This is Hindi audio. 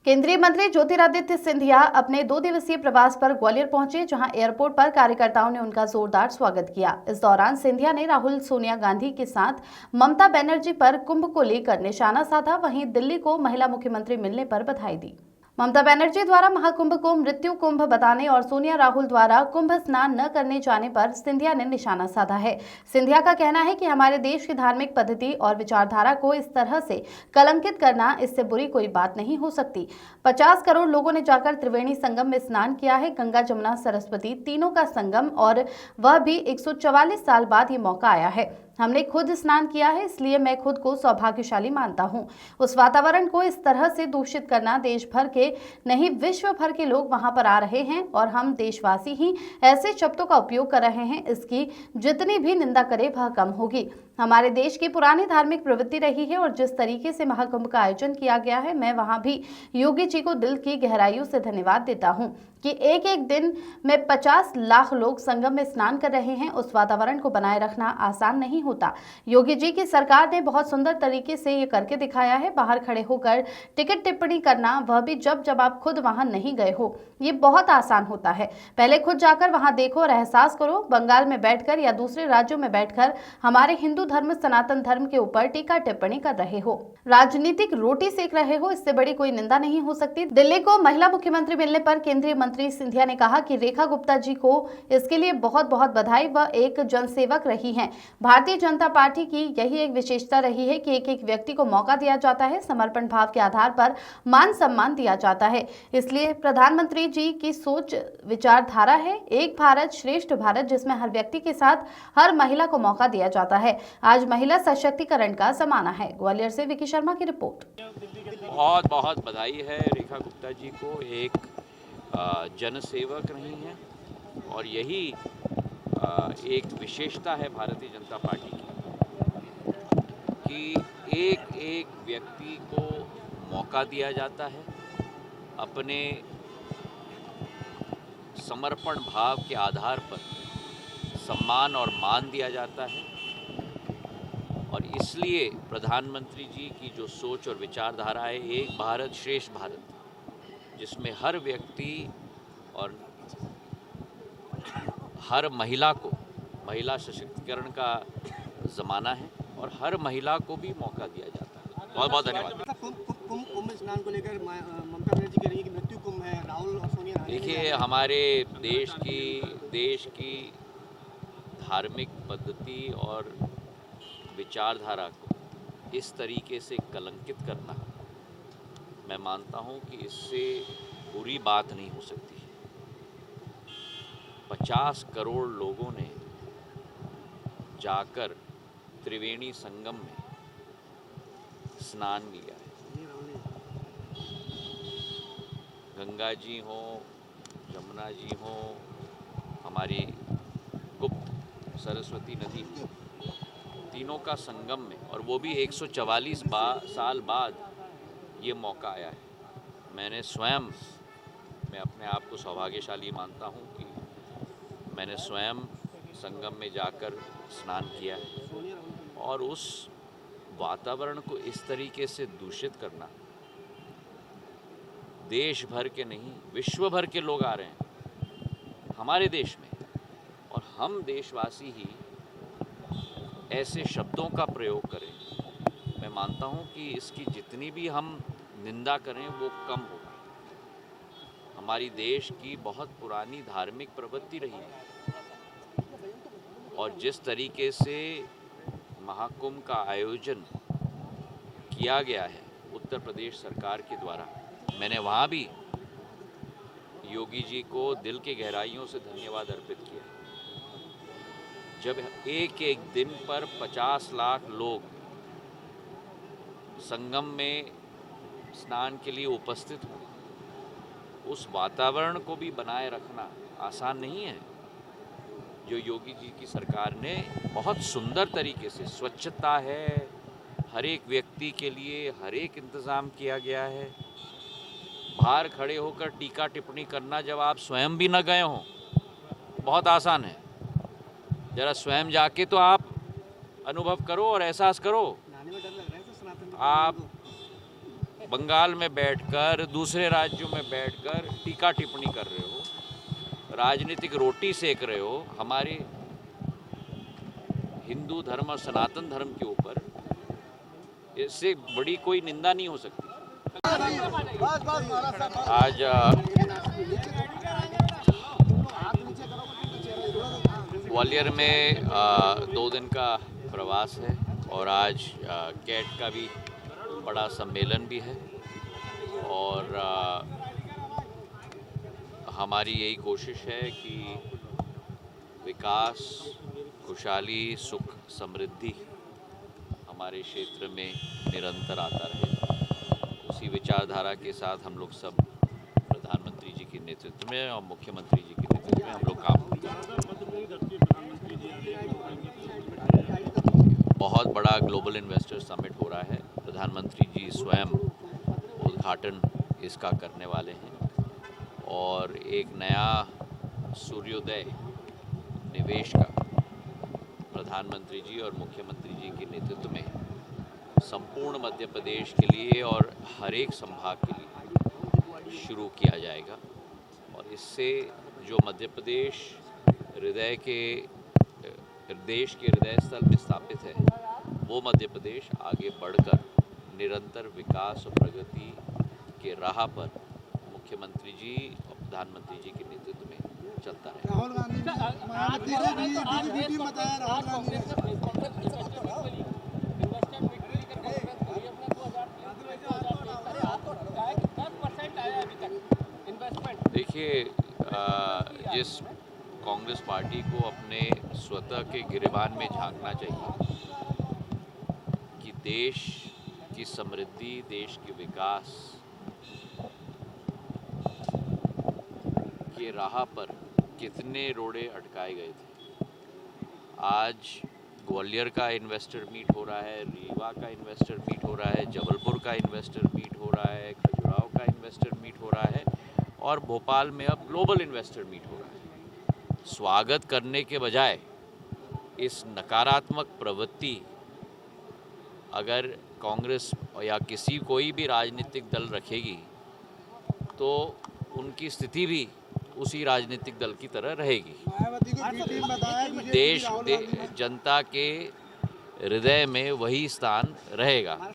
केंद्रीय मंत्री ज्योतिरादित्य सिंधिया अपने 2 दिवसीय प्रवास पर ग्वालियर पहुंचे, जहां एयरपोर्ट पर कार्यकर्ताओं ने उनका जोरदार स्वागत किया। इस दौरान सिंधिया ने राहुल सोनिया गांधी के साथ ममता बनर्जी पर कुंभ को लेकर निशाना साधा। वहीं दिल्ली को महिला मुख्यमंत्री मिलने पर बधाई दी। ममता बनर्जी द्वारा महाकुंभ को मृत्यु कुंभ बताने और सोनिया राहुल द्वारा कुंभ स्नान न करने जाने पर सिंधिया ने निशाना साधा है। सिंधिया का कहना है कि हमारे देश की धार्मिक पद्धति और विचारधारा को इस तरह से कलंकित करना, इससे बुरी कोई बात नहीं हो सकती। 50 करोड़ लोगों ने जाकर त्रिवेणी संगम में स्नान किया है। गंगा, जमुना, सरस्वती तीनों का संगम, और वह भी 144 साल बाद ये मौका आया है। हमने खुद स्नान किया है, इसलिए मैं खुद को सौभाग्यशाली मानता हूं। उस वातावरण को इस तरह से दूषित करना, देश भर के नहीं विश्व भर के लोग वहां पर आ रहे हैं और हम देशवासी ही ऐसे शब्दों का उपयोग कर रहे हैं। इसकी जितनी भी निंदा करे वह कम होगी। हमारे देश की पुरानी धार्मिक प्रवृत्ति रही है और जिस तरीके से महाकुंभ का आयोजन किया गया है, मैं वहां भी योगी जी को दिल की गहराइयों से धन्यवाद देता हूं कि एक एक दिन में 50 लाख लोग संगम में स्नान कर रहे हैं। उस वातावरण को बनाए रखना आसान नहीं होता। योगी जी की सरकार ने बहुत सुंदर तरीके से ये करके दिखाया है। बाहर खड़े होकर टिकट टिप्पणी करना, वह भी जब आप खुद वहां नहीं गए हो, ये बहुत आसान होता है। पहले खुद जाकर वहां देखो और एहसास करो। बंगाल में बैठकर या दूसरे राज्यों में बैठकर हमारे हिंदू धर्म, सनातन धर्म के ऊपर टीका टिप्पणी कर रहे हो, राजनीतिक रोटी सेक रहे हो, इससे बड़ी कोई निंदा नहीं हो सकती। दिल्ली को महिला मुख्यमंत्री मिलने पर केंद्रीय मंत्री सिंधिया ने कहा कि रेखा गुप्ता जी को इसके लिए बहुत बहुत बधाई। वह एक जनसेवक रही हैं। भारतीय जनता पार्टी की यही एक विशेषता रही है कि एक एक व्यक्ति को मौका दिया जाता है, समर्पण भाव के आधार पर मान सम्मान दिया जाता है। इसलिए प्रधानमंत्री जी की सोच विचारधारा है एक भारत श्रेष्ठ भारत, जिसमें हर व्यक्ति के साथ हर महिला को मौका दिया जाता है। आज महिला सशक्तिकरण का जमाना है। ग्वालियर से विकी शर्मा की रिपोर्ट। बहुत बहुत बधाई है रेखा गुप्ता जी को। एक जनसेवक रही हैं और यही एक विशेषता है भारतीय जनता पार्टी की कि एक एक व्यक्ति को मौका दिया जाता है, अपने समर्पण भाव के आधार पर सम्मान और मान दिया जाता है। और इसलिए प्रधानमंत्री जी की जो सोच और विचारधारा है एक भारत श्रेष्ठ भारत, जिसमें हर व्यक्ति और हर महिला को, महिला सशक्तिकरण का ज़माना है और हर महिला को भी मौका दिया जाता है। बहुत बहुत धन्यवाद। कुंभ स्नान को लेकर ममता बनर्जी कह रही है कि मृत्यु कुंभ है, राहुल और सोनिया। देखिए, हमारे देश की धार्मिक पद्धति और विचारधारा को इस तरीके से कलंकित करना, मैं मानता हूं कि इससे बुरी बात नहीं हो सकती। 50 करोड़ लोगों ने जाकर त्रिवेणी संगम में स्नान लिया है। गंगा जी हो, जमुना जी हो, हमारी गुप्त सरस्वती नदी हो, तीनों का संगम में, और वो भी 144 साल बाद ये मौका आया है। मैं अपने आप को सौभाग्यशाली मानता हूँ कि मैंने स्वयं संगम में जाकर स्नान किया है। और उस वातावरण को इस तरीके से दूषित करना, देश भर के नहीं विश्व भर के लोग आ रहे हैं हमारे देश में, और हम देशवासी ही ऐसे शब्दों का प्रयोग करें, मैं मानता हूं कि इसकी जितनी भी हम निंदा करें वो कम होगा। हमारी देश की बहुत पुरानी धार्मिक प्रवृत्ति रही है और जिस तरीके से महाकुंभ का आयोजन किया गया है उत्तर प्रदेश सरकार के द्वारा, मैंने वहाँ भी योगी जी को दिल की गहराइयों से धन्यवाद अर्पित किया। जब एक एक दिन पर 50 लाख लोग संगम में स्नान के लिए उपस्थित हों, उस वातावरण को भी बनाए रखना आसान नहीं है, जो योगी जी की सरकार ने बहुत सुंदर तरीके से, स्वच्छता है, हर एक व्यक्ति के लिए हर एक इंतज़ाम किया गया है। बाहर खड़े होकर टीका टिप्पणी करना, जब आप स्वयं भी न गए हों, बहुत आसान है। जरा स्वयं जाके तो आप अनुभव करो और एहसास करो। आप बंगाल में बैठकर, दूसरे राज्यों में बैठकर टीका टिप्पणी कर रहे हो, राजनीतिक रोटी सेक रहे हो हमारे हिंदू धर्म और सनातन धर्म के ऊपर, इससे बड़ी कोई निंदा नहीं हो सकती। आज ग्वालियर में 2 दिन का प्रवास है और आज कैट का भी बड़ा सम्मेलन भी है और हमारी यही कोशिश है कि विकास, खुशहाली, सुख, समृद्धि हमारे क्षेत्र में निरंतर आता रहे। उसी विचारधारा के साथ हम लोग सब प्रधानमंत्री जी के नेतृत्व में और मुख्यमंत्री जी के नेतृत्व में हम लोग काम करते हैं। बहुत बड़ा ग्लोबल इन्वेस्टर समिट हो रहा है। प्रधानमंत्री जी स्वयं उद्घाटन इसका करने वाले हैं और एक नया सूर्योदय निवेश का प्रधानमंत्री जी और मुख्यमंत्री जी के नेतृत्व में संपूर्ण मध्य प्रदेश के लिए और हर एक संभाग के लिए शुरू किया जाएगा और इससे जो मध्य प्रदेश देश के हृदय स्थल में स्थापित है, वो मध्य प्रदेश आगे बढ़कर निरंतर विकास और प्रगति के राह पर मुख्यमंत्री जी और प्रधानमंत्री जी के नेतृत्व में चलता है। राहुल गांधी बताया राहुल गांधी देखिए, जिस कांग्रेस पार्टी को अपने स्वतः के गिरेबान में झांकना चाहिए कि देश की समृद्धि, देश के विकास के राह पर कितने रोड़े अटकाए गए थे। आज ग्वालियर का इन्वेस्टर मीट हो रहा है, रीवा का इन्वेस्टर मीट हो रहा है, जबलपुर का इन्वेस्टर मीट हो रहा है, खजुराहो का इन्वेस्टर मीट हो रहा है और भोपाल में अब ग्लोबल इन्वेस्टर मीट हो रहा है। स्वागत करने के बजाय इस नकारात्मक प्रवृत्ति अगर कांग्रेस या कोई भी राजनीतिक दल रखेगी तो उनकी स्थिति भी उसी राजनीतिक दल की तरह रहेगी। जनता के हृदय में वही स्थान रहेगा।